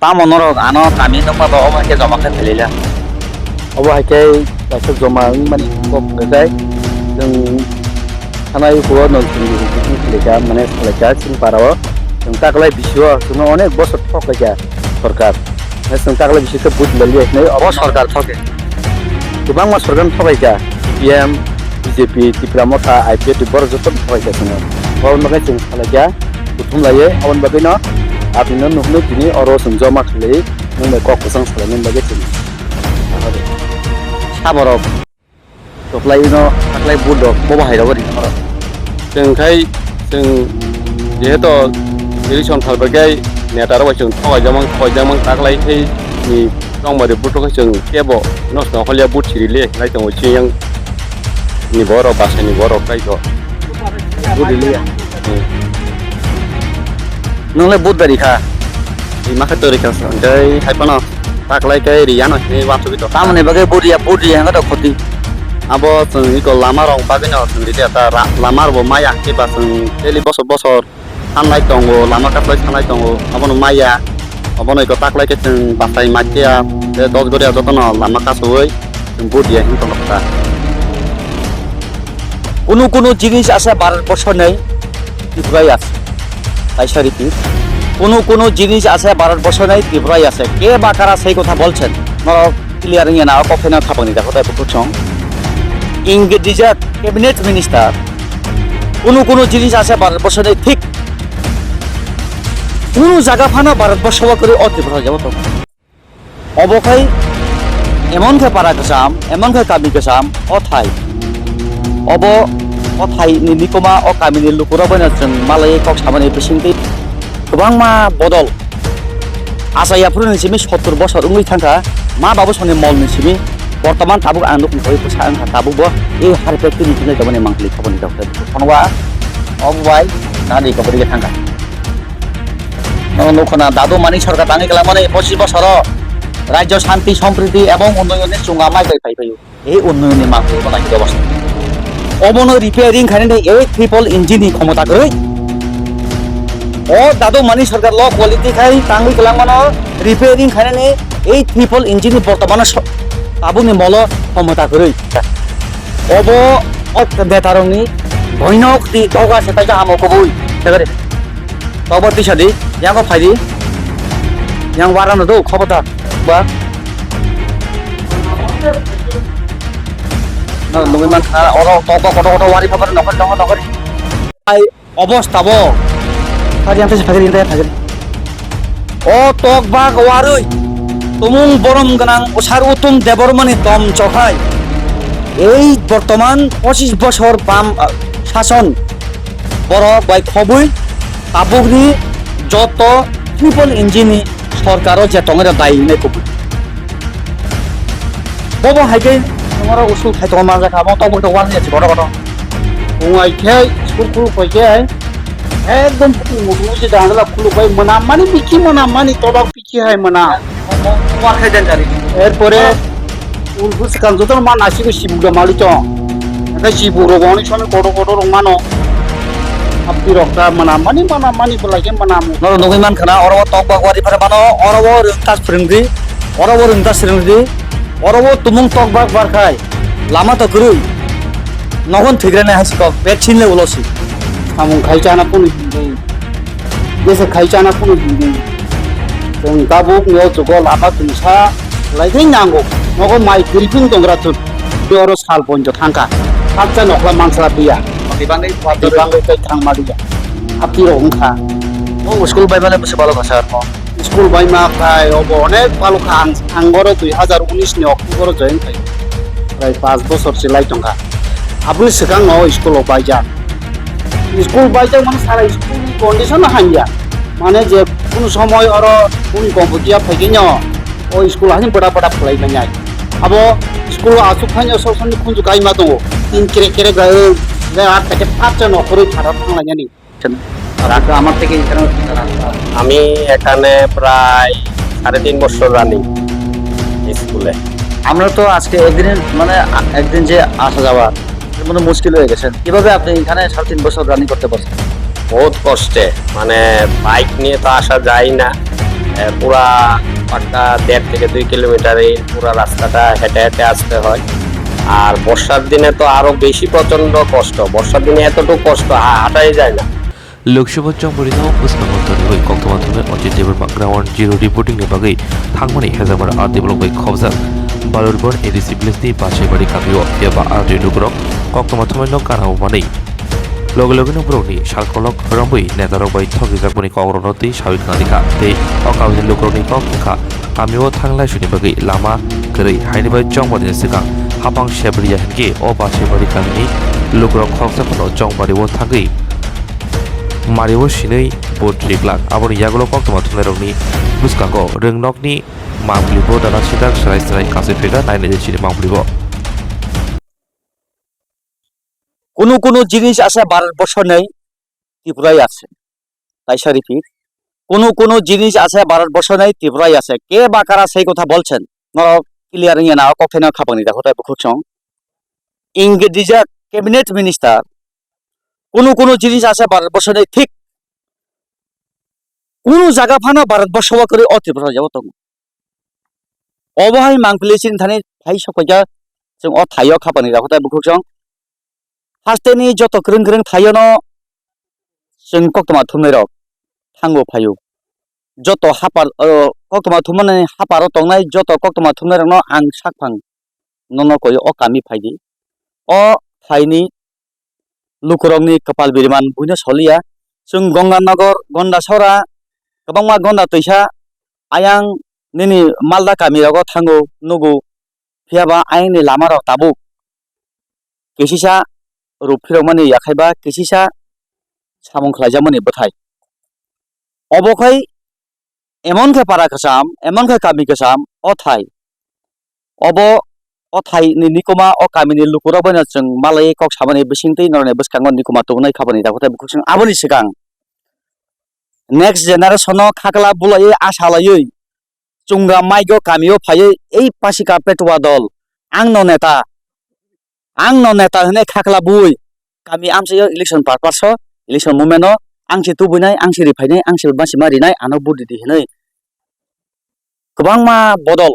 তা মনৰ আনো কামি নপাব অমাকে জমাকে ফেলিলা अबहाय गाइखेर जमा माने कब गाय जों थानाय हुआ नलसिंनि बिथिं खुलिका माने खुलिका सिं पाराव जों तागलाय बिसुआ जों अनेक बसर थकाया सरकार जों तागलाय बिसुखौ बुथ लालियाखै अब सरकार थके गोबां मा सरकार थकाया पिएम बिजेपि त्रिपुरा मथा आइपिएफ बर जत थकाया जों बावन बागै जों खुलिका बुथुम लायो अन बागै न आबिनो नुहनो दिनि अरो जों जमा खुलि नों कक जों सालायनो बागै जों साबरक थख्लायनो थाख्लाय बुदक बबाहायराव ओरैनो जोंखाय जों जिहेतु इलेक्सन थालबाय नेटाराव जों थगायजामों थाख्लायथै नि दंबारि बुथखौ जों केबो नस्थ हलिया बुथिरिले लाइथं चियां नि बर बासानि बर कायथ बुदिले नोंलाय बुधबारिखा माखा तरिखा सन्दै हायपन थाख्लायखाय रियान हे वासुबित तामने बागै बुदिया हांगा द खति अब जों इको लामा रं बागैनो जों दिते ता लामा रबो माया केबा जों डेली बसर सानलाय दंगो लामा काफलाय सानलाय दंगो अबनो माया अबनो इको ताख्लायके जों बासाय माथिया 10 गरिया जतन लामा कासोय जों बुदिया हिं तंगता কোনো জিনিস আছে ভারতবর্ষ নেই ত্রিপুরায় আছে তাইসারিতি কোনো জিনিস আছে ভারতবর্ষ নেই ত্রিপুরায় আছে কে বা কারা সেই কথা বলছেন ক্লিয়ারিং না কফেনা থাপনি দেখো তাই বুঝছং ইংরেজিজা ক্যাবিনেট মিনিস্টার কোনো জিনিস আছে ভারতবর্ষ নেই ঠিক কোনো জায়গা ফানা ভারতবর্ষ করে ত্রিপুরা যাব তো অবখাই এমনকে পারা গেছাম এমনকে কামি গেছাম অথাই अब अथाई निलिकमा अ कामिनि लुकुरा बनाजों मालाय कक सामानि बिसिंति गोबां मा बदल आसायाफोर नोंसिमि 70 बছর उंगै थांखा मा बाबु सने मल नोंसिमि बर्तमान ताबुक आं नुकु खै फसा आं ताबुक ए हारपेक्टि निथिनाय गाबनि मांखलि खबनि दावते फनवा अबवाय नानि खबरि थांखा नखना दादु मानि सरकार तांगै गलामाने 25 বছর राज्य शांति सम्प्रीति एवं उन्नयननि चुंगा माइ फाइफायो ए उन्नयननि मांखलि बनाखि अवस्था অবনো রিপেয়ারিং খানে এই ট্রিপল ইঞ্জিন ক্ষমতা করে ও দাদু মানি সরকার ল কোয়ালিটি খাই তাঙ্গি গলামানো রিপেয়ারিং খানে এই ট্রিপল ইঞ্জিন বর্তমানে তাবুনি মল ক্ষমতা করে অব অত বেতারনি ভৈনক দি দগা সেটা আমো কবুই সেবারে তবতি সাদি ইয়াগো ফাইদি ইয়াং বারানো দো খবরটা বা লুমিমান খানা অর তক কত ওয়ারি খবর নকর আই অবস্থা ব সারি আনতে সাগরি ইনতে থাকে ও তক বাগ ওয়ারই তুমুং বরম গনাং ওসার উতুম দেবরমণি দম চখাই এই বর্তমান 25 বছর বাম শাসন বড় বাই খবই তাবুগনি যত ট্রিপল ইঞ্জিনি সরকারও যে টঙের দায়ী নে কবি বব হাইকে তোমার উসুল খাই তোমার মাঝে খাবো তবু তো ওয়ান নিয়েছি বড় বড় उंगाइखे स्कुल खुलुखै एकदम मुदुजे दांगला खुलुखै मोनामानि बिखि मोनामानि तबाक बिखि हाय मोना ওয়ার খাই দেন জানি एरपरे उलफुस कांजोतन मा नासिगो सिबुगा मालि च एका सिबु रगनि सने कोडो रंमानो आपि रक्ता मोनामानि बलागे मोनामु नर नगैमान खाना अरब तक बागवारि फारे बानो अरब रोंतास फोरोंग्रि अरब तुमुं तक बाग बारखाय लामा तो गुरु नगन थैग्रानाय हासिक वैक्सीन ले उलसि सामुं खाइचाना पुनि दिनै देसे खाइचाना पुनि दिनै जों दाबुक नियाव जुगो लामा तुमसा लाइदै नांगौ नगो माइ ग्रिपिं दंग्रा तुन बेयाव साल बन्ज थांका सातजा नखला मानसरा बिया दिबांगै दिबांगै कै थांमादिया आपि रंखा ओ स्कुल बायबाले बसे बालो भाषा स्कुल बायमा खाय अब अनेक बालुखा आंगर 2019 नि अक्ट'बर जयन खाय प्राय 5 বছরসে लाइटंखा आपनि सिगां स्कुल बायजा स्कुल बायजा माने सारा स्कुलनि कन्डिसन हांया माने जे कुन समय अर कुन कम्पिटिया फैगिनो ओ स्कुल हानि बड़ा फलायनाय अब स्कुल आसुखानि ससनि खुंजु गायमा दङ तीन केरे गाय जे आठ থেকে 5 জন নকরে খারাপ থাকলানি রাখা আমার থেকে এখানে আমি এখানে প্রায় 3.5 বছর রানি স্কুলে আমরা তো আজকে একদিন যে আসা যাওয়া এর মধ্যে মুশকিল হয়ে গেছে কিভাবে আপনি এখানে 3.5 বছর রানিং করতে পারছেন বহুত কষ্টে মানে বাইক নিয়ে তো আসা যায় না পুরা পাক্কা 1.5 থেকে 2 কিলোমিটার এই পুরা রাস্তাটা হেঁটে হেঁটে আসতে হয়। আর বর্ষার দিনে তো আরো বেশি প্রচন্ড কষ্ট, বর্ষার দিনে এতটুকু কষ্ট হাঁটাই যায় না। लोकसभा चंबरिनाव बोसनांगतनि कक्टमाथुमे अजित देवबर्मा ग्राउंड जिरो रिपोर्टिंगनि बागै थांमानि हेजाबार आर डेभेलपबाय खबजाक बालुरबन एडिसि भिलेजनि बासाइबारि गामियाव एबा आर्दि नुग्रक कक्टमाथुमेनो गानावमानै लगे लगेनो ब्रौनि सालखलक रंबै नेतारक बै थगिजाकबनि कग्रनति साबिक नालिका ते अकाबिनि लुग्रकनि कक्का गामियाव थांलाय सुनि बागै लामा गरै हाइनिबाय चंबरिनि सिगां हापां सेब्रिया हेनगे अ बासाइबारि गामिनि लुग्रक खरसाफोराव चंबरियाव थागै मारिव सिनै बोट्रिक लाख आबनि यागल कक्टमाथुमेरंनि बुसकांगो रोंनकनि मांब्लिबो दाना सिदाक सराय सराय कासे फेगा नायनाय जायसिनि मांब्लिबो কোনো কোনো জিনিস আছে ভারতবর্ষ নেই, ত্রিপুরায় আছে। তাই রিপিট, কোনো জিনিস আছে ভারতবর্ষ নেই, ত্রিপুরায় আছে। কে বা কারা সেই কথা বলছেন ক্লিয়ার ইয়ে না কখনো খাপানি দেখো তাই খুঁজছ ইংরেজি ক্যাবিনেট মিনিস্টার কোনো জিনিস আছে ভারতবর্ষ নেই ঠিক কোনো জায়গা ফানো ভারতবর্ষ করে ত্রিপুরা যাবো তখন অবহাই মাংপিলেছিন থানি ভাই সকাইকা जों थाइयाव खापानि देखो ताई खुঁজছ हास्टेनि যত ग्रों ग्रों थायो न जों कक्टमाथुमेराव थांगो फायो যত हापार कक्टमाथुमेनि हापाराव तंनाय যত कक्टमाथुमेराव न आं साकफां नन कय अ कामि फाइदि अ थाइनि लुकुरंनि कपाल बिरमान बुइनो सलिया जों गंगानगर गन्डासरा गोबांमा गन्डा तैसा आयां निनि मालदा गामियाव थांगो नुगो फियाबा आयंनि लामाराव ताबु केसिसा रुफिरमानि याखाइबा केसिसा सामं खालायजामोनि बथाय अबखाय एमनखाय पारा गोसाम एमनखाय गामि गोसाम अथाय अब अथाय निकुमा अ गामिनि लुकुराबोनो जों मालाय कक सामानि बिसिंतै नरने बसखांगो निकुमा तौनाय खाबानि दाखोथाय बुखुं आबोनि सिगां नेक्स्ट जेनारेशन खागला बुलायै आसालायै चुंगा माइगो गामियाव फायै এই पासिका पेटुवा दल आंनो नेता होने खागला बुई गामि आमसे इलेक्शन पारपास इलेक्शन मुमेन्ट आंसे तुबुनाय आंसे रिफाइनाय आंसे मानसि मारिनाय आनो बुद्धि दिहनै गोबां मा बदल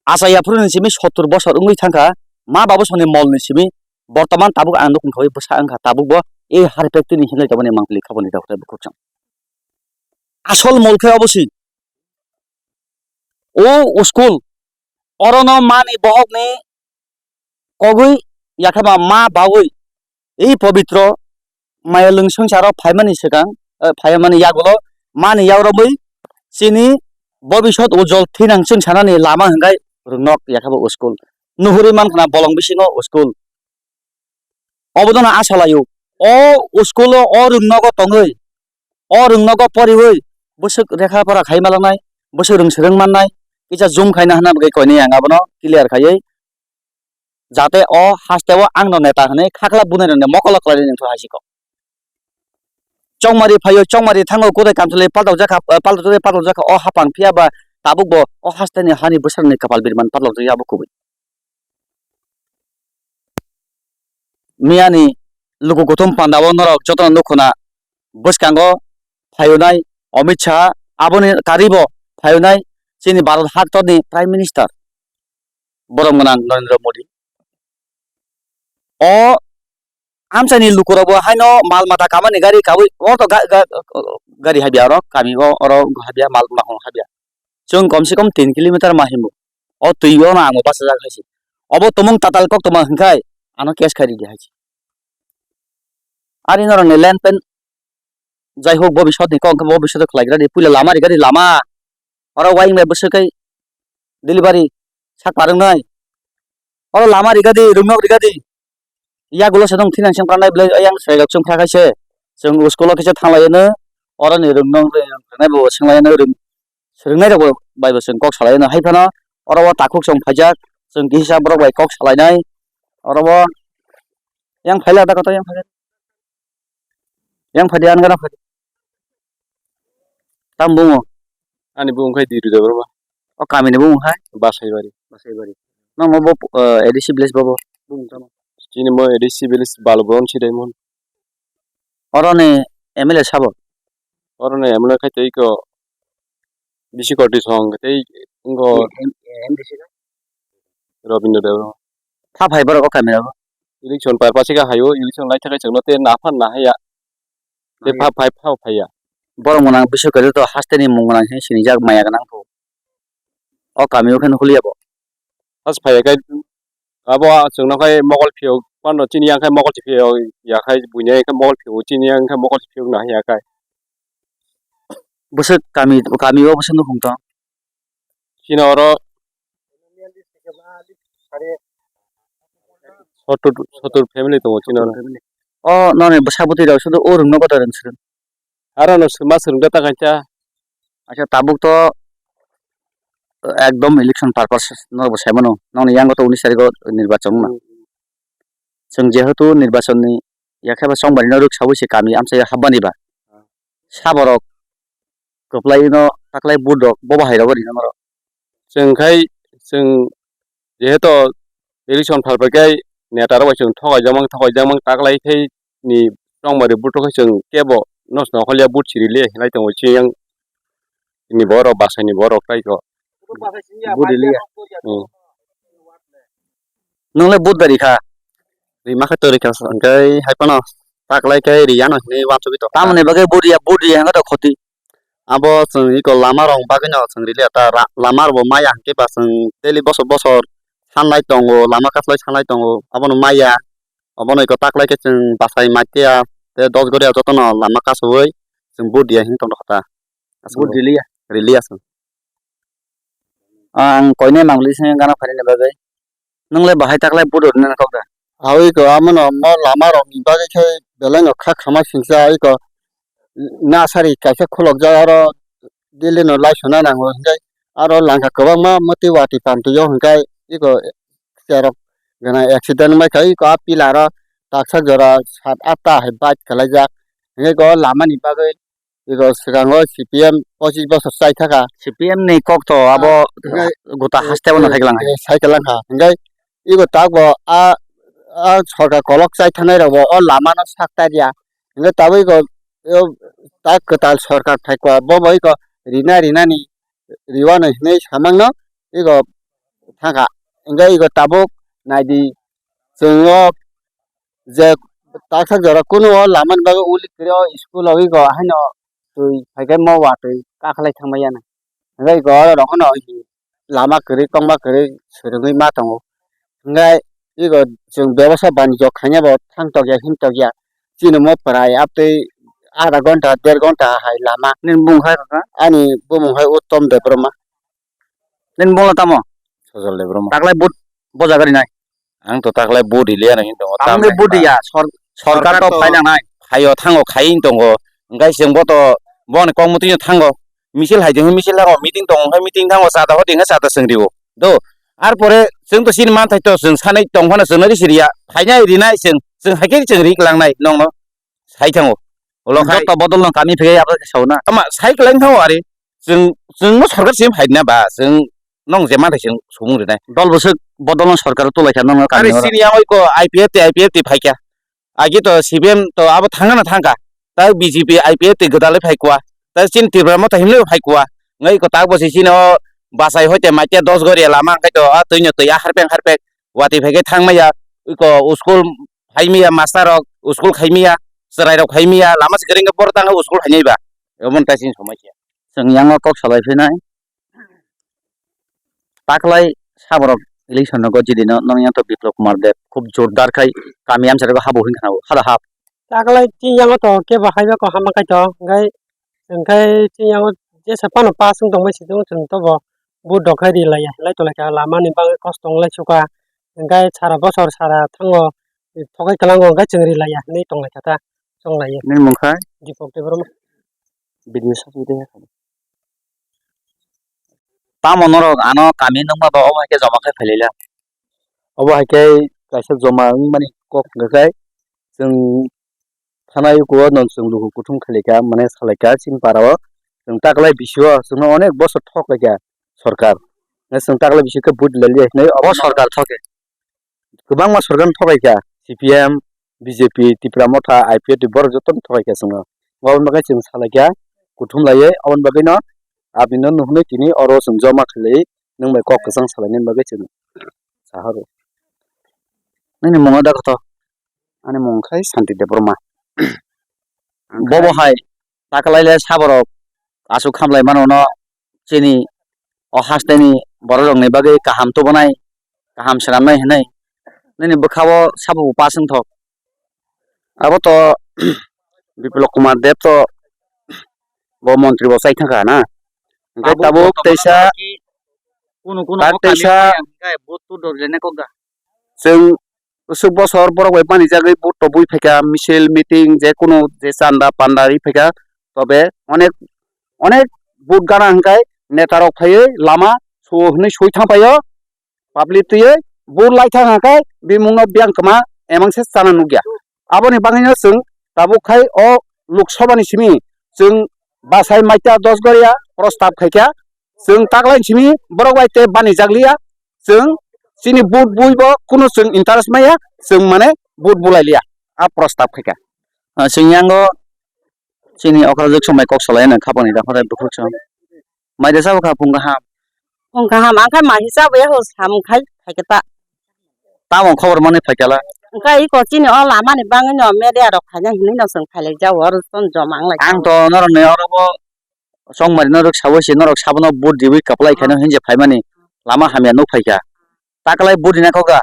आसायाफोरनि सिमि 70 बছর उंगै थांखा मा बाबो सने मलनि सिमि बर्तमान ताबुक आं दखुनखौ बसा आंखा ताबुकबो ए हारपेक्टनि हिलाय जाबने मांगलि खाबनि दाखथाय बुखुं आसल मलखे अबसि ओ स्कुल अरन मानि बहकनि कगै याखाबा मा बावै এই पवित्र मायलुं संसाराव फाइमानि सिगां फाइमानि यागल मानि यावरबै सिनि भबिष्यत उज्जवल थैनां जों सानानि लामा हंगाय रुनक याखाबा स्कुल नुहुरि मानखना बलं बिसिङाव स्कुल अबदना आसालायो अ स्कुल अ रुनक तङै अ रुनक परिवै बोसोक रेखाफोरा खाइमालांनाय बोसोर रोंसोरों माननाय किजा जुम खायना होना बगै कयनि आंगाबनो क्लियर खायै जाते अ हास्तेव आंनो नेता होने खाखला बुनायनो मकला कलायनि नोंथो हासिको चौमारि फायो चौमारि थाङो कोदाय कामसले पालदाव जाखा अ हापां फियाबा ताबुकबो अ हास्तेनि हानि बोसोरनि कपाल बिरमान पालदाव जायाबो कुबै मियानि लुगु गौतम पान्डाव नरक जतन नखना बसकांगो फायोनाय अमित शाह आबोनि कारिबो फायोनाय जोंनि भारत हादरनि प्राइम मिनिस्टार बरमगोनां नरेंद्र मोदी अ आमसानि लुकुराबो हायनो माल माथा कामानि गारि काबै अ तो गारि हाबिया र कामिबो अर हाबिया माल माखौ हाबिया जों कम से कम 3 किलोमीटर माहिमु अ तुइबो ना आंबो बासा जाखायसि अब तमं ताताल कक तमा हंखाय आनो केस खारि दिहायसि आरि नरने लैंड पेन जाय होक भबिष्यतनि कक भबिष्यत खलायग्रानि पुइला लामारि गारि लामा अर वाइंग बसकै डिलीवरी साक पारंनाय अर लामारि गारि रुमनक गारि या गुलो सदं थिनांसिं प्रानाय ब्ले आं साइगावसिं फ्राखायसे जों स्कुलाव केसे थांलायनो अरनि रुमनक नाय बो सोंलायनो रुम सोंनाय रावबो बायबो जों कक सालायनो हायफाना अरवा ताखुक जों फाजाक जों हिसाब बर बाय कक सालायनाय अरवा yang फाइला दा कत yang फादि आनगाना फादि ताम बुङो आंनि बुंखाय दिरु जाबा अ कामिनि बुङोहाय बासाइबारि नं मबो एडिसि ब्लेस बाबो बुङो जिनि म एडिसि बिलिस बालब्रन सिदाइमोन अरने एमएलए साबो अरने एमले खायतै को बिसिकर्ति सं तै इंगो रविन्द्र देव था फाइबर को कामिया इलेक्शन पार पासिका हायो इलेक्शन लाइ थाखाय जोंनो ते नाफान नाहाया ते फा फाइ फाव फाया बर मना बिसो करे तो हास्तेनि मुंगना सिनि जाग माया गना को ओ कामियो खन खुलियाबो हास फाया गाय आबो जोंनाखाय मगल फिउ पान चिनि आंखाय मगल फिउ याखाय बुइनाय आंखाय मगल फिउ चिनि आंखाय मगल फिउ नाहायाखाय बस कामियो बस नु खुंता चिनावर सतुर फैमिली दङ चिनावर ओ नने बसाबुति रावसो तो और न बता रनसर आरो न मा सोंदा ताकायचा अच्छा ताबुक तो एकदम इलेक्शन पारपास न बसायमनो नने यांग तो 19 तारिख निर्वाचन ना जों जेहेतु निर्वाचननि याखाबा संबारि न रुक साबैसे कामि आमसे हाबबानिबा साबरक गप्लायनो ताकलाय बुदक बबा हायराव ओरैनो मर जोंखाय जों जेहेतु इलेक्शन फारबायखाय नेटाराव जों थगायजामां ताकलायखाय नि संबारि बुटखौ जों केबो नसना हलिया बुट सिरिले लाइ दङ चियां नि बर बासायनि बर कायको बुदिलिया नंले बुद दारिखा रिमाखा तरिखा संखाय हायपानो ताकलायखाय रियानो नि वानसो बितो तामने बगे बुदिया हंगा तो खति abo जों इको लामा रं बागैनो जों रिले ता लामा रबो माया के बा जों डेली बसर सानलाय दङ लामा कासलाय सानलाय दङ abono माया abono इको ताकलाय के जों बासाय माइटिया ते 10 गरिया जतन लामा कासबै जों बुदिया हिं तंद खता बुदिलिया रिलिया जों आं कोइने मांगलिसे गाना फारिने बगे नंले बाहाय ताकलाय बुदरने नाखावदा हाwi ko amono mo lama rok ni bagui khai belai no kha khama singsa iko nasari kaisa khulok ja aro dili no laisona nango hingai aro langka kwbangma mati wati pamtiyo hingai iko serok gana accident mai kai ko apila ro taksa jora 7-8 ta hai bike khalajak hingai ko lama ni bagui iko sigango CPM 25 bosor chai thaka CPM ni kok to abo gota hastebo na thaglang cycle langka hingai iko takbo a sorkar kolok chai thanai rok o lama no saktaria hingai taboi ko tak ketal sorkar thaikwa bobo iko rina ni riwano hinai samangno iko thaka hingai iko tabuk naidi jongo je taksak jora kuno o lama ni bago uli krio school o iko haino tui phaikai mo watui kakhlai thangmayana hingai ko rokono lama kri tongba kri sirungui ma tongo hingai iko जों व्यवसाय बानिज्य खायनाबो थांतगया हिमतगया चिनुमो प्राय आपतै आधा घन्टा 1.5 घन्टा हाय Lama nin bungkha ka ani bumungहाय उत्तम Debbarma nin bungla tamo सजल देब्रमा ताकलाय बुद बजा गरि नाय आं तो ताकलाय बुदिलिया नहिं दङ तामने बुदिया सरकार तो फायना नाय हायो थांगो खायिं दङ ओंखाय जोंबो तो बन कमिटिनो थांगो मिছিল हायजों मिছিল लागाव मिटिं दङ ओंखाय मिटिं थांगो सादा हदिङा सादा सोंदिबो दो आर परे जों तो सिन मान थायतो जों सानै दंफाना जोंनो सिरिया फायना इरिना जों हायके जों रिक लांनाय नंग साइ थांगो उलखाय तो बदल न कामि फैया आप सावना अमा साइक लाइन थांगो आरे जों सरकार सिम फायना बा जों नंग जे मान थायजों सुबुं रिनाय दल बसो बदल न सरकार तो लायखा नंग आरे कामि सिनिया ओइको आईपीएफ ति फायका आगे तो सीबीएम तो अब थांगा ना थांगा ता बीजेपी आईपीएफ ति गदाले फायकुआ ता सिन तिब्रामा तो हिमले फायकुआ ngai ko tak bosi sino basai hoite maite 10 gori lama kai to tuino to ya harpek wati phege thangmaya ko uskul haimiya master rok uskul khaimiya serai rok khaimiya lama sigring bor tang uskul hainai ba emon tasin somakia जों यांग कक सालाय फैनाय ताकलाय साबरक election को जिदिन नंग यांग तो बिप्लव कुमार देव खूब जोरदार खाय कामि आमसार को हाबो हिं खानाबो हादा हाब ताकलाय ति यांग तो के बाहायबा को हामा kai to ngai ति यांग जे sapano pasung dong mai sidung chung to bo bu dokhai ri lai lai to lai lama ni bang kostong lai suka ngai sara bosor sara thango thokai kalango ngai chungri lai nei tong lai kata song lai nin mungkha dipok te brom video sabide तामनरक आनो कामि नंगमा बा अबा के जमा खाय फैलेला अब हायkai kaisa joma mani kok ngakai जों थानाय को नन जों लुहु कुथुम खालिका माने सालायका सिन पाराव जों ताकलाय बिसियो जों अनेक बसर थकलायका सरकार जों ताकलाय बिसिखौ बुद लालिया नै अब सरकार थके गोबां मा सरकार थकायका सीपीएम बीजेपी त्रिपुरा मथा आईपीएफ बर जतन थकायका जों गावन बागै जों सालायका कुथुम लायो अवन बागैनो abino nuhne kini oro sung joma khlei nung bai kok kesang salainin bagai chung saharo nini mongo da kto ani mong khai Santi Debroma bobo hai takalai le saborok asu khamlai manono chini o hasteni borok ni bagi kaham to banai kaham sanamnai hinai nini bukhawo sabu pasung thok abo to Biplop Kumar Dev to bo montri bo sai thaka na engkai tabuk teisa kuno kuno tak teisa kai botu dor jene ko ga जों उसुक बसर बरक bai pani jagui bot to bui phaika misil meeting je kono je chanda pandari phaika tobe অনেক বুট গানা হাঙ্কাই নেতারক ফাইয়ে Lama Sohni সইথাং পাইयो public তুই বুট লাইথাं हांकाय बिमुंग बियां कमा एमांसे जाना नुगिया आबोनि बाङैनो जों दाबुखाय अ लोकसभानि सिमी जों बासाय माइता 10 गरिया प्रस्ताब खायखा जों तागलाइन सिमी बरक बायते बानि जागलिया जों सिनि बुट बुइबो कुनु जों इन्टारेस्ट माया जों माने बुट बुलायलिया आ प्रस्ताब खायखा sinyango chini okrazuk somai kok salai na khapani da khore bukhuk cham mai da sabu kha punga ha Ongka ham angka masih sabu ya hos ham kai kai kita. tamon khobor mane phakala Angka iko cini oh lama nih bang nyo media dok hanya ini no seng pale jauh harus ton jomang lagi. ang to norok ne orobo songmari norok sawosi norok sabono bud diwi kaplai khano hinje phaimani lama hamya no phaika takalai bud dina koga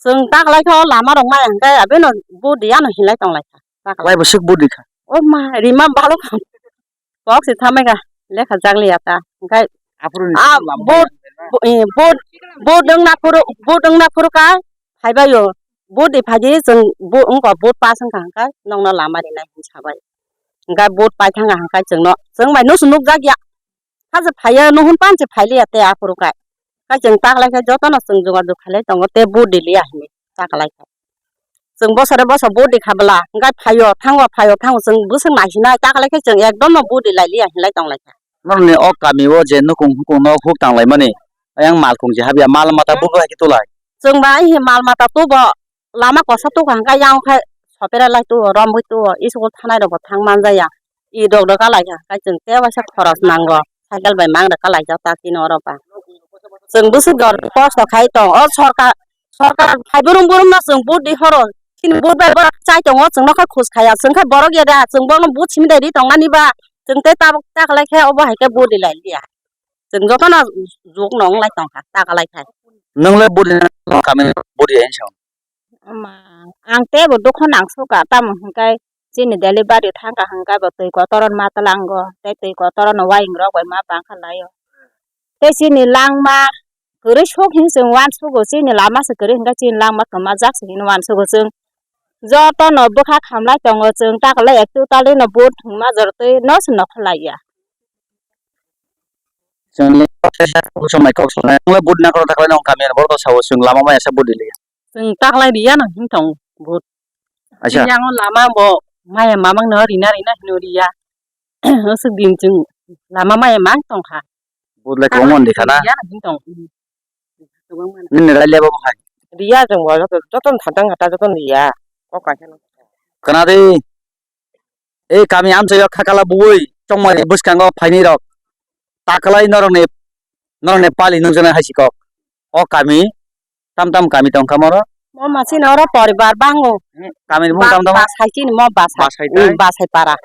Seng tak lagi oh lama dong mai angka abe no bu dia no hilai tong lagi. lai busuk bud dikha Oh ma rima balu kam. Kok sih thamai ka lekha jagli ata. Angka apurun bud deng na puru ka. Hai bayo bud di phaji seng bud ongko bud pasang ka angka nong no lama di nai sabai. Angka bud pai thang angka seng mai no sunuk jagya. Kaje phaya no hun pan je phaili ate apuru ka. Ka jeng tak lai ka joto no seng juga du khale tong te bud di li ahni tak lai ka. Seng bosare bud di khabla angka phayo thang seng buseng mai hina tak lai ka jeng ekdom no bud di lai li ahni lai tong lai ka. norok ne ok kami wo je no kung no huk tang lai mani ayang mal kung je habya mal mata bud ha ki tulai Seng bai hi mal mata tu bo lama ko satu ka angka yang khai sopera lai tu rom tu iskul thanai do thang man ja ya I dok do ka lai ka jeng te wa sa khoros nanggo cycle bai mang da ka lai ja ta ki no ro pa seng busu dor post to khai tong o sarkar khai burum na seng bud di horo kin bud bai ba chai tong o seng no ka khus khaya seng khai borok ya da seng bo no bud chim dai ri tong na ni ba seng te ta ka lai khai o ba hai ka bud di lai ya seng jo ka na juk nong lai tong ka ta ka lai khai nongle bud dina kami bud yen chang mà ang te bo dokon ang suka tam hangkai sini delivery thangka hangkai bo tui ko toron ma talango te tui ko toron waing ro koi ma bang khalayo te sini lang ma kuri shok hin sing wan sugo sini lama se kuri hangkai sini lang ma kama jak sini wan sugo sing jo to no bukha khamlai tongo sing tak lai ek tu tali no but ma jor tui no sin no khalaya jangli somai kok salai nongle bud na ko takalai nong kami bor to sawo sung lama ma asa bud dili seng tak lai dia no hin tong bud acha yang lama bo mai mamang no rina hino dia suk dim chung lama mai mang tong kha bud le komon dikhana dia no hin tong nin rai le ba hai dia jong bo joton thadang hata joton dia kok ka chen kana de e kami am sayo khakala bui chongmari buskango phaini rok takalai norok ne pali nungjana haisi kok o kami tam kami tong kamoro mo masin ora poribar bango kami bung tam basai chini mo basai para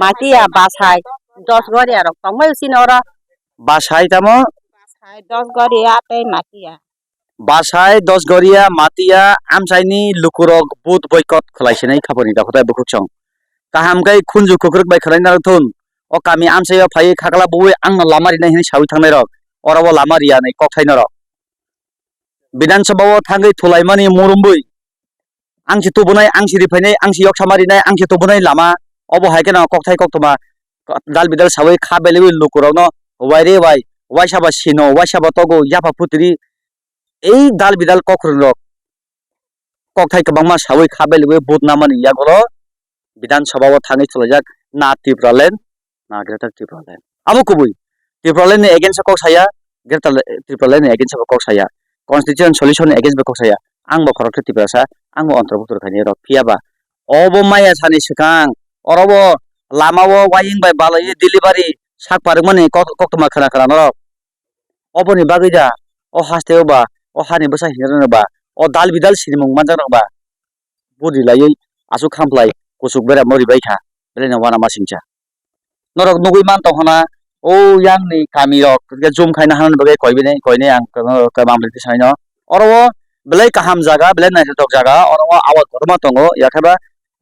mati ya basai 10 gori arok tongmai sin ora basai tamo basai 10 gori ate matia basai 10 goria matia amsaini lukurok bud boykot khlaisenai khaponi da khotai bukhuk chong kaham kai khunju kukruk bai khlai na thun o kami amsayo phai khakala bui ang lamari nai sawi thangnai rok orabo lamari ya nei kokthai na rok Bidan Sabha thangai thulaimani murumbui angsi tubunai angsi rifainai angsi yok samarinai angsi tubunai lama obo haikena kokthai koktoma dal bidal sawai khabelewi lukurokno waire wai saba sino wai saba togo yapa putri ei dal bidal kokrunrok kokthai kabangma sawai khabelewi budnamani yagolo Bidan Sabha thangai thulajak na Tipralen na Greater Tipralen abo kubui Tipralen ni against kok saya Greater Tipralen ni against kok saya Constitution solution against bekok saya ang bo khorok ti berasa ang bo antarabuktur khani rok phiaba obo maya sani sikang orobo lama wo waing bai balai delivery sak parung mani koktoma khana khana norok oboni bagui da o hasteo ba o hani basa hinna ba o dal bidal sinimung manjak ba budi layui asu khamplai kusuk bera mori baikha belena wana masingcha norok nugui man tongkhana o yang ni kami rok zoom khaina hanan bagai koine ang mamliti saino oro belai kaham jaga belai naithok jaga oro awat korma tongo yakhaba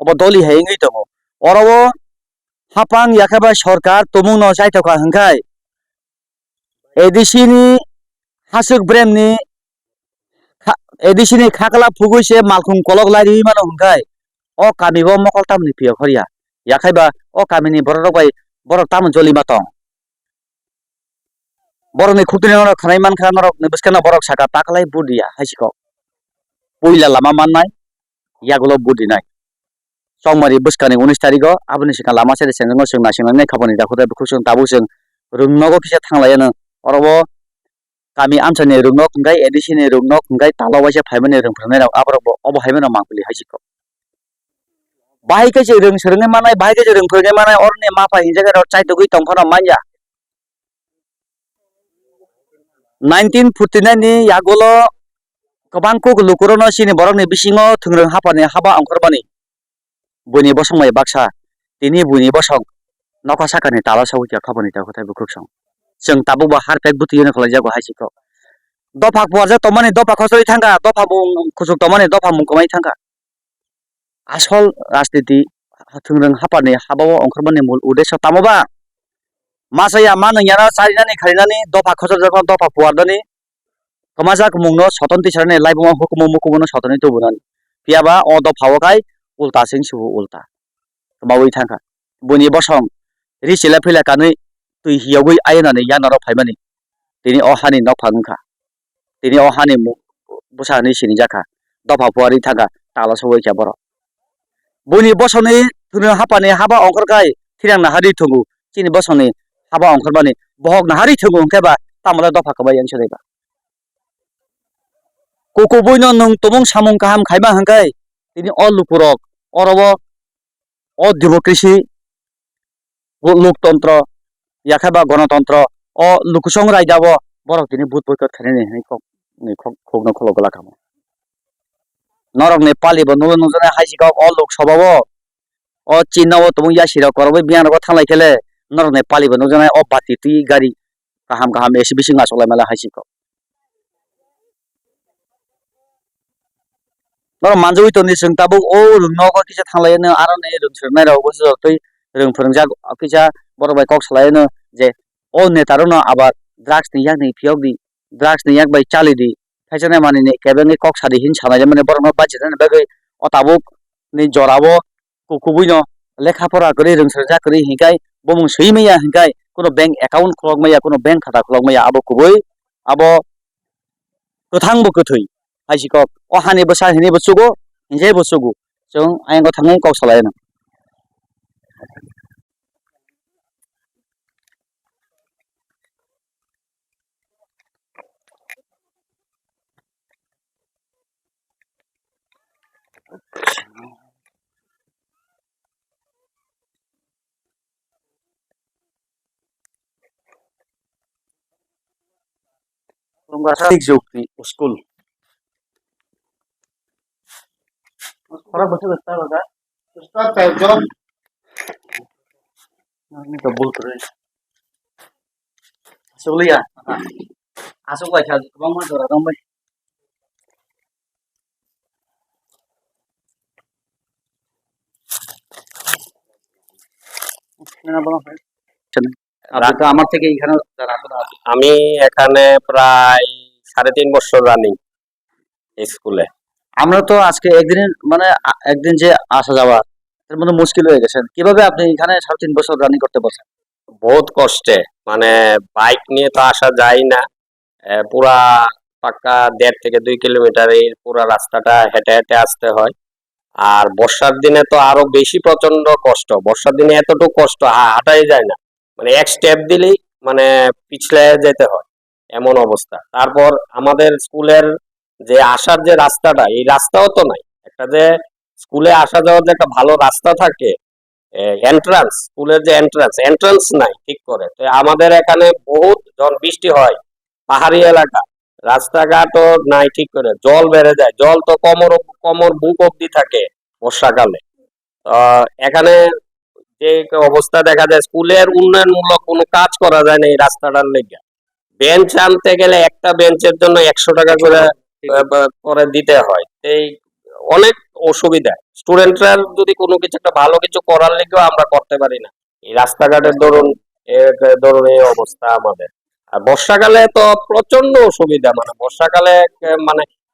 obo doli haingui tongo oro hapang yakhaba sarkar tumung no jaitokha hingkai ADC ni hasuk brem ni ADC ni khakala phugui se malkhung kolok lari mano hingkai o kami bo mokol tamni piyo khoria yakhaiba o kami ni borok bai borok tam joli matong borok ni khutini norok khanai mankha norok ni bwskano borok saka taklai budia haisiko puila lama mannai yagulo budi nai songmari bwskani 19 tariko aboni sika lama sere sengjong sing nasingnai khaboni dakhoda bukhusung tabu sing rungnogo kisa thanglayano orobo kami amsani rungnok ngai ADC ni rungnok ngai talo waisa phaimani rungphranai rok aborok obo haimano mangpili haisiko bahai kaise rung srungai manai bahai kaise rung phrangai manai orni mapa hinjaga ro chaitogui tongphano manja 1949 ni yagulo kabang ko lukurono sini borok ni bisingo thungrung hapani haba angkorbani buni bosongmai baksa tini buni bosong nokha sakani tala sawukia khaboni ta khotai bukhuksong जों ताबुबा Harpic बुतिनो खलायजागो हासिको दफा पुवारजा तमानि दफा खसरि थांगा दफा खुसुक तमानि दफा मुंकमाय थांगा आसल राजनीति थुंग्रं हापानि हाबाव अंखरबानि मूल उद्देश्य तामबा मासाया मानयाना सारिनानि खारिनानि दफा खसरजागो दफा पुवारदानि समाजाक मुंनो सतन्ति सारने लाइबुमा हुकुम मुकुमनो सतनि तुबुनानि पियाबा अ दफावकाय उल्टा सिं सुबु उल्टा मावै थांगा बुनि बसं रिसिला फैला कानै tui hiyawi ayana yanaro phaimani tini ohani nok phangkha tini ohani busani sini jaka dofa puari thaga tala sowai kya boro buni bosoni thunu hapani haba ongkorkai thirang na hari thungu chini bosoni haba ongkorbani bohok na hari thungu keba tamala dofa kaba yang sedeba kuku buino nung tumung samung kaham khaima hangkai tini all lupurok orobo o democracy loktantra yakhaba ganatantra o lukusong raidabo borok tini but boykot khanani ni khogno khologola kamo norok ni palibo nulo nujana haisika o lok sababo o chinawo tumung yasira korobo biango thanglai khele norok ni palibo nujana o bati ti gari kaham kaham exhibition asolai mala haisiko norok manjui toni sing tabu o rungnogo kisa thanglai no arone rungsrnai rogo jotoi rungphrangjak kisa borok bai kok salaino je o netarono abar drugs ni yak ni phiyok di drugs ni yak bai chali di thaisana mani ni kebengi kok sadi hin sana jamane borok budget ni bagai o tabuk ni jorabo kukubuino lekha pora kori rungsrjak kori hikai bomung suimaya hikai kono bank account kholokmaya kono bank khata kholokmaya abo kubui abo kothang bo kothoi haisikok o hani basa hini bosugo hinjai bosugo jong ayango thangai kok salaino Jokni school khara bachcha bachcha baga उसका पैजॉब ni to bol kore suliya asuk bai khal bang ma dora dong bai na bang bai আপনি তো আমার থেকে এখানে যারা আমি এখানে প্রায় 3.5 বছর রানিং স্কুলে। আমরা তো আজকে একদিন যে আসা যাওয়া এর মধ্যে মুশকিল হয়ে গেছে কিভাবে আপনি এখানে 3.5 বছর রানিং করতে পারছেন বহুত কষ্টে মানে বাইক নিয়ে তো আসা যায় না পুরা পাক্কা 1.5 থেকে 2 কিলোমিটার এই পুরা রাস্তাটা হেঁটে হেঁটে আসতে হয় আর বর্ষার দিনে তো আরো বেশি প্রচন্ড কষ্ট বর্ষার দিনে এতটুকু কষ্ট হাঁটাই যায় না মানে এক স্টেপ দিলেই মানে পিছলে যেতে হয় এমন অবস্থা তারপর আমাদের স্কুলের যে আসার যে রাস্তাটা এই রাস্তাও তো নাই একটা যে স্কুলে আসা যাওয়ার যে একটা ভালো রাস্তা থাকে এন্ট্রান্স, স্কুলের যে এন্ট্রান্স নাই ঠিক করে। তো আমাদের এখানে বহুত যখন বৃষ্টি হয়, পাহাড়ি এলাকা, রাস্তাঘাটও নাই ঠিক করে, জল বেড়ে যায়, জল তো কোমর কোমর বুক অব্দি থাকে বর্ষাকালে। এখানে যে অবস্থা দেখা যায়, স্কুলের উন্নয়নমূলক কোনো কাজ করা যায় না এই রাস্তাটার লেগে। বেঞ্চ আনতে গেলে একটা বেঞ্চের জন্য 100 টাকা করে দিতে হয়। এই অনেক অসুবিধা, স্টুডেন্টরা যদি কোনো কিছু একটা ভালো কিছু করার লেগেও আমরা করতে পারি না, এই রাস্তাঘাটের ধরুন এই অবস্থা আমাদের। আর বর্ষাকালে তো প্রচন্ড অসুবিধা,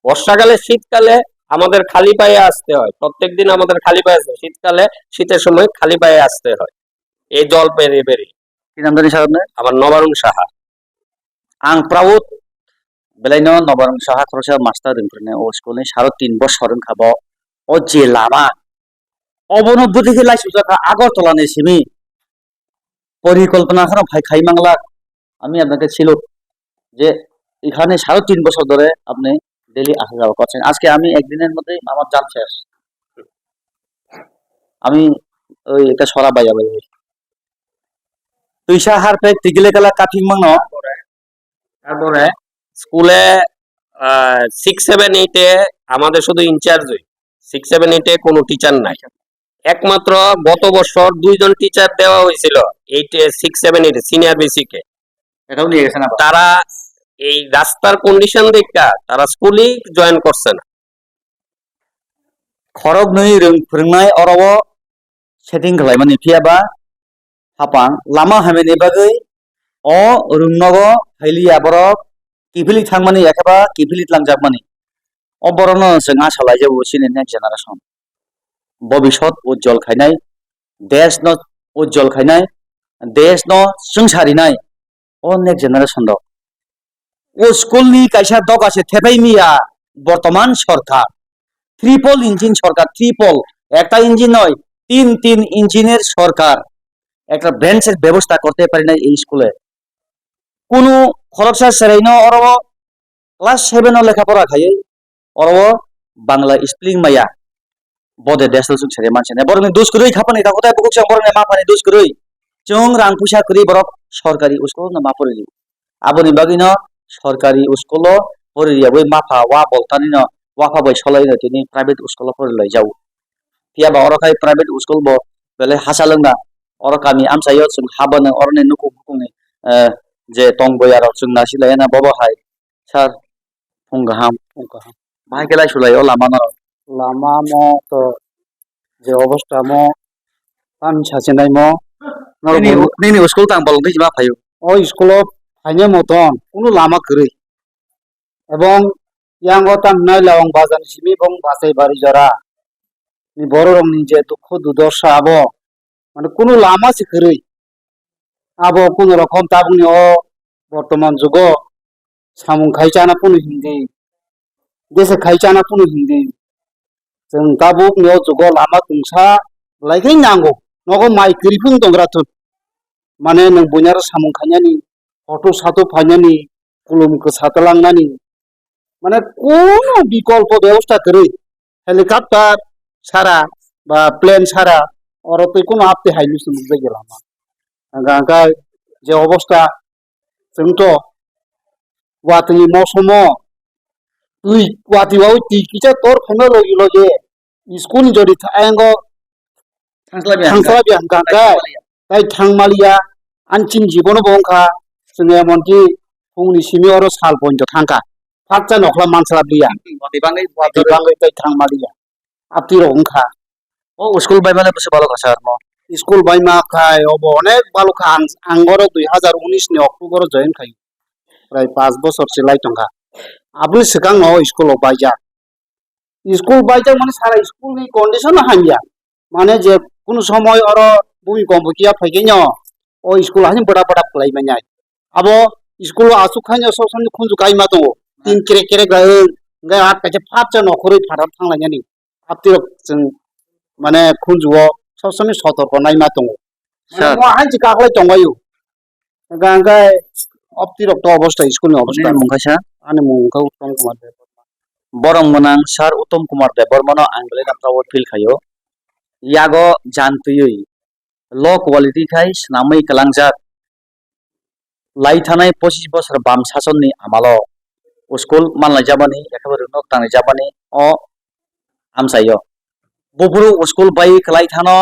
বর্ষাকালে শীতকালে আমাদের খালি পায়ে আসতে হয়, প্রত্যেকদিন আমাদের খালি পায়ে আসতে হয়। শীতকালে শীতের সময় খালি পায়ে আসতে হয় এই জল পেরিয়ে পেরিয়ে। কি নাম জানি স্যার আপনার? আমার নবারুণ সাহা। आं प्राउड बेलायनो नबारं साहा खरसा मास्टार रिंफोरने ओ स्कुलनि 3.5 बोसोर खाबो ओ जे लामा अबनो बुदिखे लाइसुजाखा আগরতলাनि सिमी পরিকল্পনা করে ভাই খাইমাংলা। আমি আপনাকে ছিল যে এখানে 3.5 বছর ধরে আপনি ডেইলি আসা যাওয়া করছেন, আজকে আমি একদিনের মধ্যে আমার জাল শেষ। আমি ওই একটা সরা বাইয়া বাই তুইসা হারপে তিগিলে গেলা কাঠিং মাংনো। তারপরে স্কুলে 6-7-8 আমাদের শুধু ইনচার্জ 6-7-8 কোনো টিচার নাই। একমাত্র গত বছর 2 জন টিচার দেওয়া হয়েছিল 6-7-8 সিনিয়র বেসিকে। এটাও নিয়ে গেছেন আবার। তারা এই রাস্তার কন্ডিশন দেখা তারা স্কুলই জয়েন করছে না। খরগ নই फोरोंनाय अराव सेटिं खालायमानि फियाबा हापां लामा हामेनि बागै अ रुंनगो हाइलिया बरक किफिलि थांमानि एखेबा किफिलि लांजाबमानि अ बरनो जों आसा लायजाबो सिनि नेक्स्ट जेनारेशन भबिष्यत उज्जवल खायनाय देश न उज्जवल खायनाय देश न जोंसारिनाय अ नेक्स्ट जेनारेशन दो ओ स्कुलनि कायसा दगासे थेफाइमिया बर्तमान सरकार ट्रिपल इंजिन सरकार, ट्रिपल একটা ইঞ্জিন নয় 3 ইঞ্জিনের সরকার একটা বেঞ্চের ব্যবস্থা করতে পারে না এই স্কুলে। কোন খরচা সেরাইনো অরব ক্লাস 7 লেখাপড়া খায় অরব বাংলা স্পেলিং মাইয়া বদে দেশল সুং সেরে মানছে বরং দুস করি খাপানি তা কোথায় বুকুক সাং বরং মাফানি দুস করি जों रां फैसा करी बरक सरकारी स्कुल ना मा परि आबोनि बागिनो सरकारी स्कुल परि बै माफा वा बलतानि न वाफा बै सलायनो तिनि प्राइवेट स्कुल परि लय जाऊ पिया बा अरखाय प्राइवेट स्कुल बो बेले हासा लोंना अर गामि आमसायो जों हाबानो अरने नुकु बुकुनि जे तंगबयार जों नासिलायना बबो हाय सार फुंगाहाम भाई केलाय सुलायो लामा न लामा मो तो जे अवस्था मो पान सासेनाय मो नि स्कुल तां बलंगै जिमा फायो ओ स्कुल फाइने मतन कुनु लामा गरै এবং यांगो तांनाय लावं बाजान सिमी बं बासाय बारि जरा नि बर रंनि जे दुख दुर्दशा आबो माने कुनु लामा से गरै आबो कुनु रकम ताबुनि ओ बर्तमान जुगो सामुं खाइचाना पुनु हिंदी देसे खाइचाना पुनु हिंदी जों ताबुक नियो जुगो लामा तुंसा लाइकै नांगौ नगो माइ गरिफुं दंग्राथुन माने नों बयनार सामुं खाइनानि फटो सातो फाइनानि कुलुम को सातलांनानि माने कोनो विकल्प व्यवस्था करै हेलिकप्टर सारा बा प्लेन सारा और तो कोनो आपते हाइलु सुमुक जाय लामा गांगा जे अवस्था जोंथ वातनि मौसमो तुई वाति वाउ ति किचा तोर खनो लगी लगे स्कुल जरि थांगो थांसला बि गांगा ताई थांमालिया आनचिन जीवन बंखा जोंने मनति फुंनि सिमी और साल पइन्ट थांका फाटजा नखला मानसला बिया दिबांगै ताई थांमालिया आपति रंखा ओ स्कुल बायमाले बसे बालो खासार म स्कुल बायमा खाय अब अनेक बालुखा आंगर 2019 नि अक्टोबर जयन खाय प्राय 5 बছর सिलाय टंका आबुनि सिगां न स्कुल बायजा माने सारा स्कुल नि कंडिशन हामिया माने जे कुनु समय और बुइ कम्पकिया फैगैनो ओ स्कुल हानि बड़ा बड़ा प्लाई माने आबो स्कुल आसु खायनो ससन खुंजु गायमा दङ 3 केरे केरे गाय आट काजे फाटजा नखरै फाटार थांलायनानि आपति जों माने खुंजुआव सबसमय सतर्क नायमा दङ माने मा हांजि गाखलाय दंगायो गांगाय आपति रक्त अवस्था स्कुलनि अवस्था मुंखासा आने मुंखा उत्तम कुमार देव बरं मोनां सार उत्तम कुमार देव बर्मन आंगले ना प्राउड फिल खायो यागो जानतुयै low quality khai snamai kalangjak lai thanai 25 bosor bam sasonni amalo school manlai jabani ekabare nok tanai jabani o amsayo buburu school bai klai thano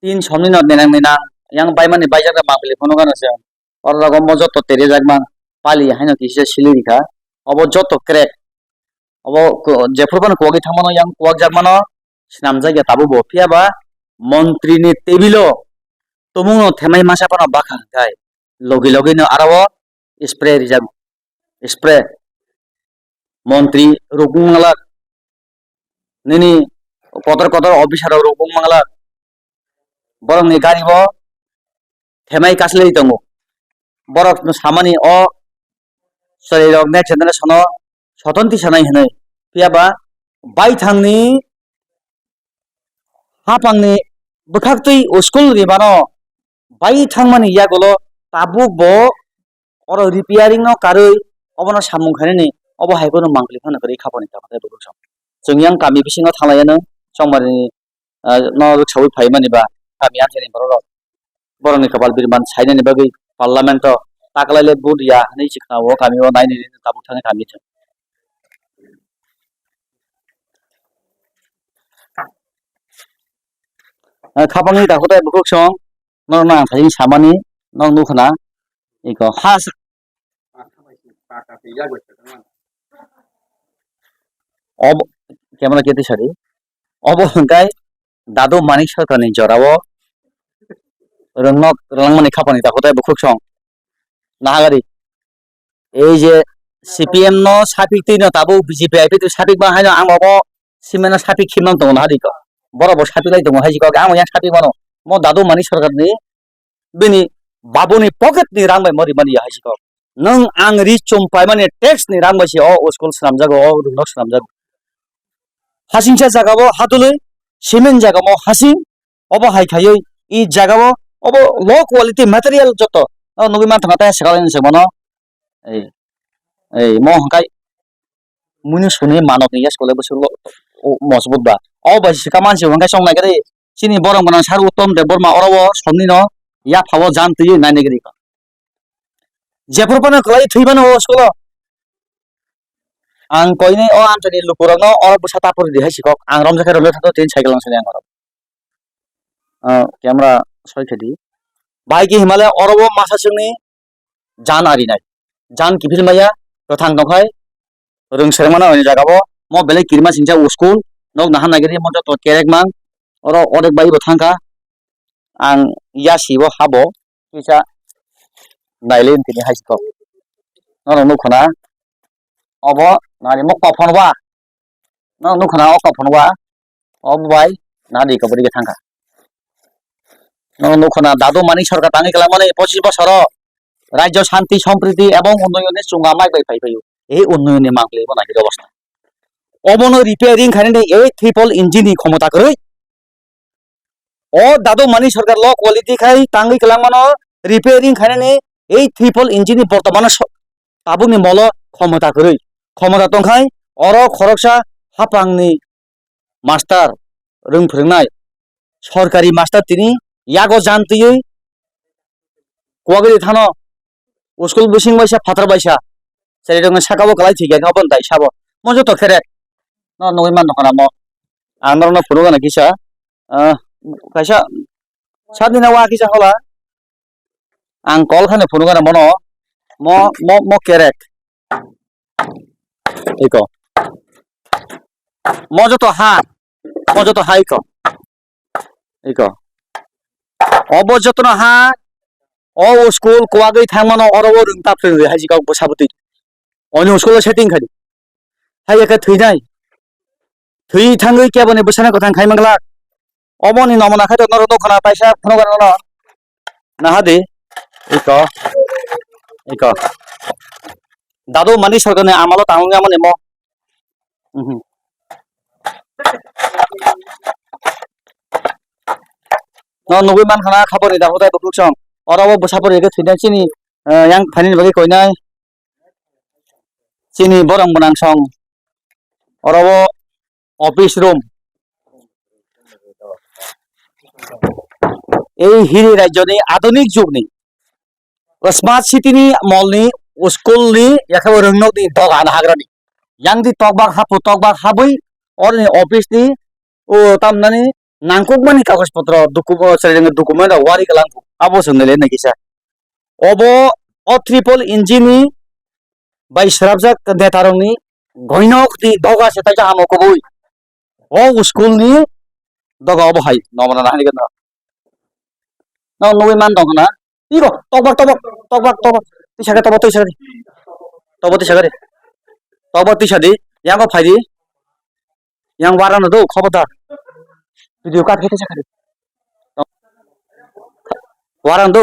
tin somni no nenang nenang yang bai mani bai jaga mangpili phono gana se or rogo mo joto tere jagman pali haino kise siliri kha obo joto crack obo jefurban kogi thangmano yang kuak jagmano snam jaga tabu bo phiaba মন্ত্রী ni tebilo tumuno themai masa pano bakha kai logi logi no arawo spray rijak spray মন্ত্রী rukung malak nini kotor officer rukung malak borong ni gari bo themai kaslei tongo borok no samani o sorirok next generation no sotonti sanai hinai piaba bai thangni hapangni bukhaktui school ribano bai thangmani yagolo tabuk bo oro repairing no karoi obono samung khane ni obo haibono mangli phana kari khapani ta bata duk sam jongyang kami bisingo thalayano songmari no ruksawi phaimani ba kami antheni borok boroni kapal birman sainani bagi parliament to taklaile budia nei chiknawo kami o naini tabuk thane kami thang খাপাংনি দাখতে বুকুক সং নং না থাই সামানি নং নুখনা ইকো হাস অব ক্যামেরা কেতে সারি অব হংকাই দাদু মানিক সরকারনি জরাও রংনক রংমানি খাপানি দাখতে বুকুক সং নাহাগারি এই যে সিপিএম নো সাপিক তিন তাবু বিজেপি আইপি তো সাপিক বা হাইনো আং অব সিমেনা সাপিক খিমনাং দङ হাদিক বরাবর সাপিলাই দङ হাইজি কক আং yang সাপিক মানো mo dadu mani sarkarni bini babuni pocket ni rangbai mori mani haisi কক nang ang ri chompai mane tax ni rangbai si o school snamjago o runok snamjago hasingcha jagabo hatului cement jagamo hasing obo hai khayoi I jagabo obo low quality material joto nugi man thangata sekalani semono ei mo hangkai muni suni manok ni skole bosulo mosbut ba o ba sikaman si hangkai song nagari sini borong banang saru utom de borma orowo somni no ya phawo jan tui naine gari ka jepurpana klai thuibano o skolo ang koine o antoni lupurang no or busata pur di haisi kok ang romjaka romle thato tin cycle lang sani ang oro camera soi khedi bai ki himalaya orowo masa singni jan ari nai jan kifil maya rothang dongkhai rung sermana oni jagabo mo bele kirma singja school nok nahan nagari mo to kerek mang oro odek bai rothangka ang ya sibo habo kisa nailin tini haisi kok no nukhona obo nari mokko phonwa no nukhona okko phonwa obo bai nadi kaburi ke thangka no nukhona dadu mani sarkar tangi kala mane 25 বছর রাজ্য শান্তি সম্প্রীতি এবং উন্নয়নের চুঙ্গা মাই by ফাইফাইও এই উন্নয়নে মাগলে বনাকি অবস্থা অবনো repairing খানে এই ট্রিপল ইঞ্জিননি ক্ষমতা করে ও দাদু মানি সরকার ল কোয়ালিটি খাই টাঙ্গি কালামানো রিপেয়ারিং খানে এই ট্রিপল ইঞ্জিননি বর্তমানে তাবুনি মল ক্ষমতা করে ক্ষমতা তংখাই অর খরকসা হাপাংনি মাস্টার রং ফোরংনাই সরকারি মাস্টার তিনি ইয়াগো জানতেই কুয়াগিরি থানো স্কুল বিসিং বাইসা ফাতার বাইসা সেরি দङ সাকাবো কালাই ঠিক গাবন তাই সাবো মজো তো খেরে ন নই মান দখানা mo আন্দর ন ফুরো গানা কিসা kaisa sadina wa kisa hola ang kol khane phunu gana mono mo kerek iko mo joto hai ko iko obo jotono ha o school kuagai thangmano orobo rung tapre haji ka bosabuti oni school setting khadi hai ka thuinai thui thangai kya bone bosana ko thang khai mangla omoni nomona khai to noro dokhana paisa phono gana no nahadi iko dadu mani sorgane amalo tangunga mane mo no nugui man khana khabori da hodai bukuk song orabo bosapor ege thina chini yang phani bagi koinai chini borong bonang song orabo office room এই হিরি রাজ্যনি আধুনিক যুগনি smart সিটিनि मलनि स्कुलनि एखेबारे रोंनोनि दगान हाग्रानि यांदि तकबाक हाबै अरनि अफिसनि ओ तामनानि नांगौमानि कागज पत्र डकुमेन्ट वारि गलां आबो सोंनायले नागिसा अबो अ ट्रिपल इन्जिननि बाय स्राबजाक नेतारंनि गयनकनि दगा सेता जाहामो कबुइ अ स्कुलनि दगा अबो हाय नमना नाहनिगन न नबै मान दंना इको तकबाक तिसागे तब तिसादि यांगो फाइदि yang warana do खबरदार भिडिअ काट खेते साखारि वारान दो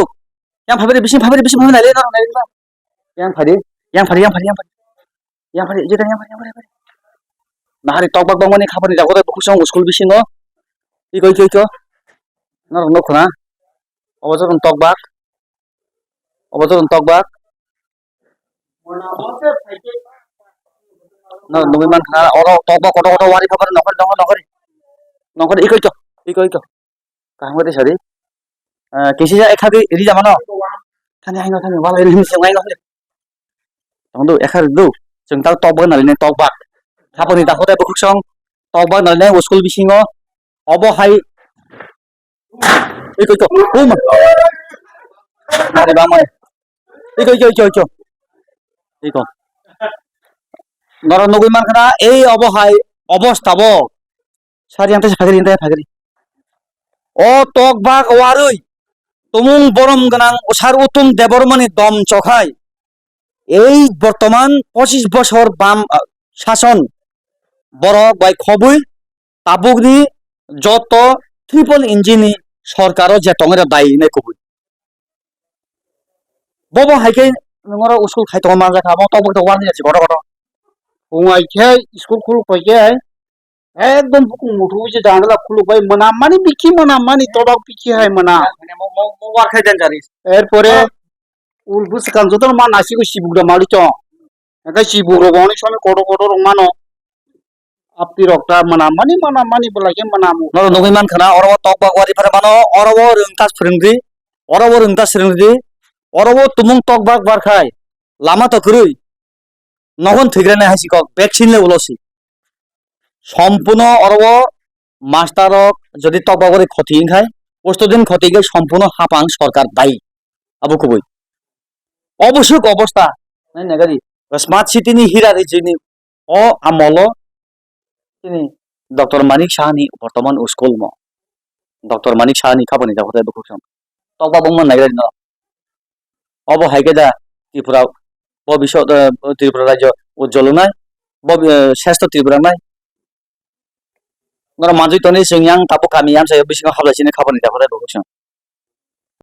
yang फाइबरे बिसिम नायले न नायले yang फाइदि जेता yang फाइदि नाहारि तकबाक दंमोनि खाबानि जागोदा बुकुसं स्कुल बिसिङो इको न नखना अबजरन तकबाक न नबै मान खा अरो तकबाक कत वारि फाबर नखरि इको काहमते सरि किसिजा एखादि रि जामानो थानि वालाय नि संगाय न तंदु एखादि दु जों ता तकबाक नालिने तकबाक खाबानि दाखोदा बुकुसं तकबाक नालिने स्कुल बिसिङो अबो हाय इको बुम अरे बामा इको नर नगै मानखाना এই অবহাই অবস্থাব সারিয়ান্তে ফাগরি ও তকবাক ওয়ারই তুমুং বরম গনাং ওসার উতুম দেবরমণি দম চখাই এই বর্তমান 25 বছর বাম শাসন বড় বাই খবুই তাবুগনি যত ট্রিপল ইঞ্জিনি সরকারও যে টঙের দায়ী নে কবুই বব হাইকে নংর উস্কুল খাইতো মানজা খাবো তকবাক ওয়ারনি আছে গড় फुङाइखे स्कुल खुलुखै एकदम बुकुं मुठु जे दांगला खुलुबाय मोनामानि बिखि मोनामानि तबाक बिखि हाय मोना वार खाइदेन जारि एरपरे उलबुस कानजोदर मा नासिगो सिबुगदा मालिच एका सिबुगो गनि समे कोडो रंमानो आपति रक्ता मोनामानि बलागे मोनामु न नगै मानखाना अरबो तकबाक वारि फारे मानो अरबो रोंतास फोरोंग्रि अरबो तुमुं तकबाक बारखाय लामा तकरुइ नगन थैग्रानाय हासिक भैक्सिन ले उलसि सम्पूर्ण अरब मास्टारक যদি তকবাগরে ক্ষতি খায় ওস্তদিন ক্ষতিকে সম্পূর্ণ হাপাং সরকার দায়ী আবু কবই অবশ্যক অবস্থা নাই নাগারি স্মার্ট সিটিনি হীরা রিজিনি অ আমল তিনি ডক্টর মানিক সাহানি বর্তমান স্কুল ম ডক্টর মানিক সাহানি খাবনি যাবতে বুকুসম তকবাবংমান নাগারি ন অব হাইকেদা ত্রিপুরা ভবিষ্যৎ ত্রিপুরা রাজ্য উজ্জ্বল নাই শ্রেষ্ঠ ত্রিপুরা নাই নর মানজুই তনি जों yang tapu kami yang saya bising habla sini khabani da hore bukusang